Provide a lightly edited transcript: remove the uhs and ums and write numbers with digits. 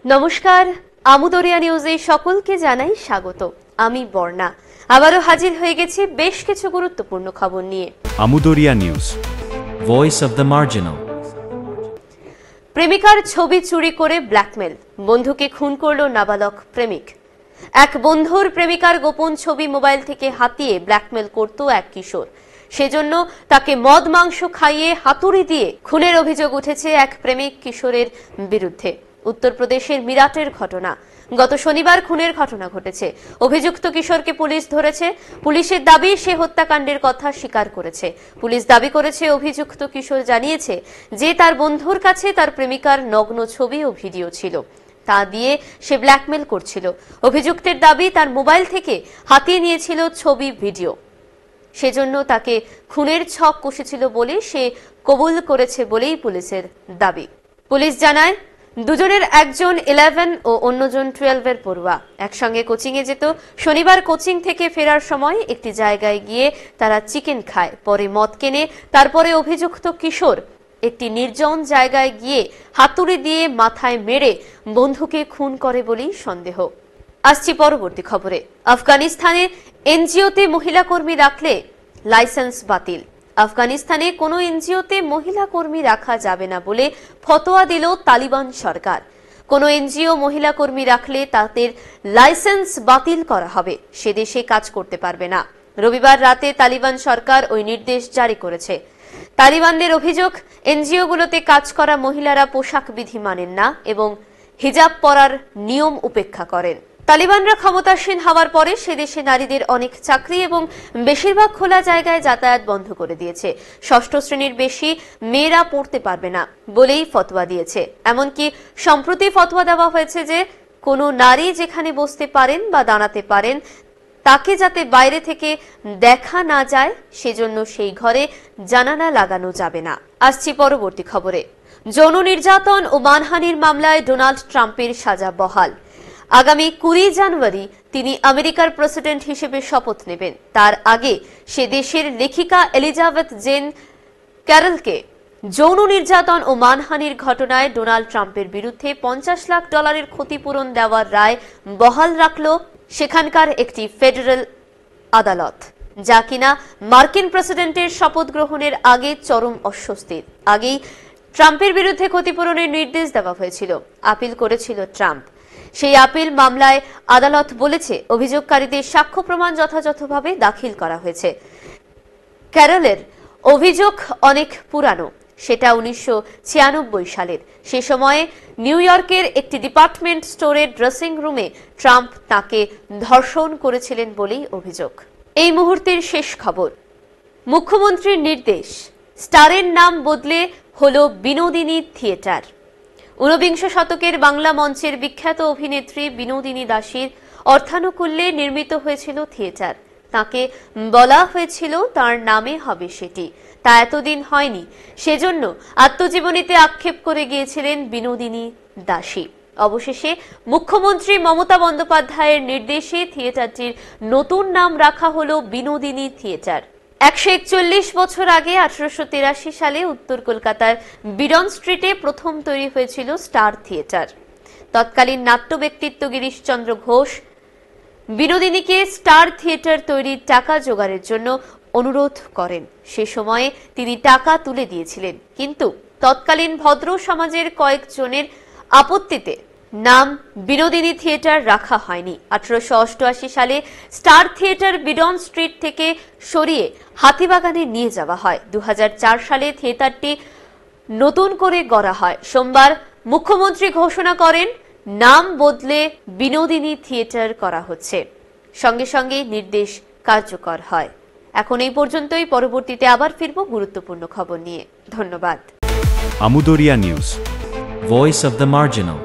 নমস্কার, আমুদরিয়া নিউজে সকলকে জানাই স্বাগত। আমি বর্ণা আবারও হাজির হয়ে গেছি বেশ কিছু গুরুত্বপূর্ণ খবর নিয়ে। Amudariya news, voice of the marginal. প্রেমিকার ছবি চুরি করে ব্ল্যাকমেল, বন্ধুকে খুন করল নাবালক প্রেমিক। এক বন্ধুর প্রেমিকার গোপন ছবি মোবাইল থেকে হাতিয়ে ব্ল্যাকমেল করত এক কিশোর। সেজন্য তাকে মদ মাংস খাইয়ে হাতুড়ি দিয়ে খুনের অভিযোগ উঠেছে এক প্রেমিক কিশোরের বিরুদ্ধে। উত্তরপ্রদেশের মিরাটের ঘটনা। গত শনিবার খুনের ঘটনা ঘটেছে। অভিযুক্ত কিশোরকে পুলিশ ধরেছে। পুলিশের দাবি সে হত্যাকাণ্ডের কথা স্বীকার করেছে। পুলিশ দাবি করেছে অভিযুক্ত কিশোর জানিয়েছে যে তার বন্ধুর কাছে তার প্রেমিকার নগ্ন ছবি ও ভিডিও ছিল, তা দিয়ে সে ব্ল্যাকমেল করছিল। অভিযুক্তের দাবি তার মোবাইল থেকে হাতিয়ে নিয়েছিল ছবি ভিডিও, সেজন্য তাকে খুনের ছক কষেছিল বলে সে কবুল করেছে বলেই পুলিশের দাবি। পুলিশ জানায় দুজনের একজন 11 ও অন্যজন 12-এর পড়ুয়া, একসঙ্গে কোচিং এ যেত। শনিবার কোচিং থেকে ফেরার সময় একটি জায়গায় গিয়ে তারা চিকেন খায়, পরে মদ কেনে। তারপরে অভিযুক্ত কিশোর একটি নির্জন জায়গায় গিয়ে হাতুড়ি দিয়ে মাথায় মেরে বন্ধুকে খুন করে বলেই সন্দেহ। আসছি পরবর্তী খবরে। আফগানিস্তানে এনজিওতে মহিলা কর্মী রাখলে লাইসেন্স বাতিল। আফগানিস্তানে কোনো এনজিওতে মহিলা কর্মী রাখা যাবে না বলে ফতোয়া দিল তালিবান সরকার। কোনো এনজিও মহিলা কর্মী রাখলে তাদের লাইসেন্স বাতিল করা হবে, সে দেশে কাজ করতে পারবে না। রবিবার রাতে তালিবান সরকার ওই নির্দেশ জারি করেছে। তালিবানদের অভিযোগ, এনজিওগুলোতে কাজ করা মহিলারা পোশাক বিধি মানেন না এবং হিজাব পরার নিয়ম উপেক্ষা করেন। তালিবানরা ক্ষমতাসীন হওয়ার পরে সে দেশে নারীদের অনেক চাকরি এবং বেশিরভাগ খোলা জায়গায় যাতায়াত বন্ধ করে দিয়েছে। ষষ্ঠ শ্রেণীর বেশি মেয়েরা পড়তে পারবে না বলেই ফতোয়া দিয়েছে। এমনকি সম্প্রতি ফতোয়া দেওয়া হয়েছে যে কোনো নারী যেখানে বসতে পারেন বা দাঁড়াতে পারেন তাকে যাতে বাইরে থেকে দেখা না যায়, সেজন্য সেই ঘরে জানালা লাগানো যাবে না। আসছি পরবর্তী খবরে। যৌন নির্যাতন ও মানহানির মামলায় ডোনাল্ড ট্রাম্পের সাজা বহাল। আগামী 20 জানুয়ারি তিনি আমেরিকার প্রেসিডেন্ট হিসেবে শপথ নেবেন। তার আগে সে দেশের লেখিকা এলিজাবেথ জেন ক্যারলকে যৌন নির্যাতন ও মানহানির ঘটনায় ডোনাল্ড ট্রাম্পের বিরুদ্ধে $50 লাখ ক্ষতিপূরণ দেওয়ার রায় বহাল রাখল সেখানকার একটি ফেডারেল আদালত, যা কিনা মার্কিন প্রেসিডেন্টের শপথ গ্রহণের আগে চরম অস্বস্তির। আগেই ট্রাম্পের বিরুদ্ধে ক্ষতিপূরণের নির্দেশ দেওয়া হয়েছিল। আপিল করেছিল ট্রাম্প। সেই আপিল মামলায় আদালত বলেছে অভিযোগকারীদের সাক্ষ্য প্রমাণ যথাযথভাবে দাখিল করা হয়েছে। ক্যারলের অভিযোগ অনেক পুরানো, সেটা 1996 সালের। সে সময়ে নিউ ইয়র্কের একটি ডিপার্টমেন্ট স্টোরের ড্রেসিং রুমে ট্রাম্প তাকে ধর্ষণ করেছিলেন বলেই অভিযোগ। এই মুহূর্তের শেষ খবর। মুখ্যমন্ত্রীর নির্দেশ, স্টারের নাম বদলে হল বিনোদিনী থিয়েটার। 19 শতকের বাংলা মঞ্চের বিখ্যাত অভিনেত্রী বিনোদিনী দাসীর অর্থানুকূল্যে নির্মিত হয়েছিল থিয়েটার। তাকে বলা হয়েছিল তার নামে হবে সেটি, তা এতদিন হয়নি। সেজন্য আত্মজীবনীতে আক্ষেপ করে গিয়েছিলেন বিনোদিনী দাসী। অবশেষে মুখ্যমন্ত্রী মমতা বন্দ্যোপাধ্যায়ের নির্দেশে থিয়েটারটির নতুন নাম রাখা হলো বিনোদিনী থিয়েটার। 141 বছর আগে 1883 সালে উত্তর কলকাতার বিডন স্ট্রিটে প্রথম তৈরি হয়েছিল স্টার থিয়েটার। তৎকালীন নাট্য ব্যক্তিত্ব গিরিশচন্দ্র ঘোষ বিনোদিনীকে স্টার থিয়েটার তৈরির টাকা জোগাড়ের জন্য অনুরোধ করেন। সে সময়ে তিনি টাকা তুলে দিয়েছিলেন, কিন্তু তৎকালীন ভদ্র সমাজের কয়েকজনের আপত্তিতে নাম বিনোদিনী থিয়েটার রাখা হয়নি। 1888 সালে স্টার থিয়েটার বিডন স্ট্রিট থেকে সরিয়ে হাতিবাগানে নিয়ে যাওয়া হয়। 2004 সালে থিয়েটারটি নতুন করে গড়া হয়। সোমবার মুখ্যমন্ত্রী ঘোষণা করেন নাম বদলে বিনোদিনী থিয়েটার করা হচ্ছে। সঙ্গে সঙ্গে নির্দেশ কার্যকর হয়। এখন এই পর্যন্তই। পরবর্তীতে আবার ফিরব গুরুত্বপূর্ণ খবর নিয়ে। ধন্যবাদ। Amudariya news, voice of the marginal.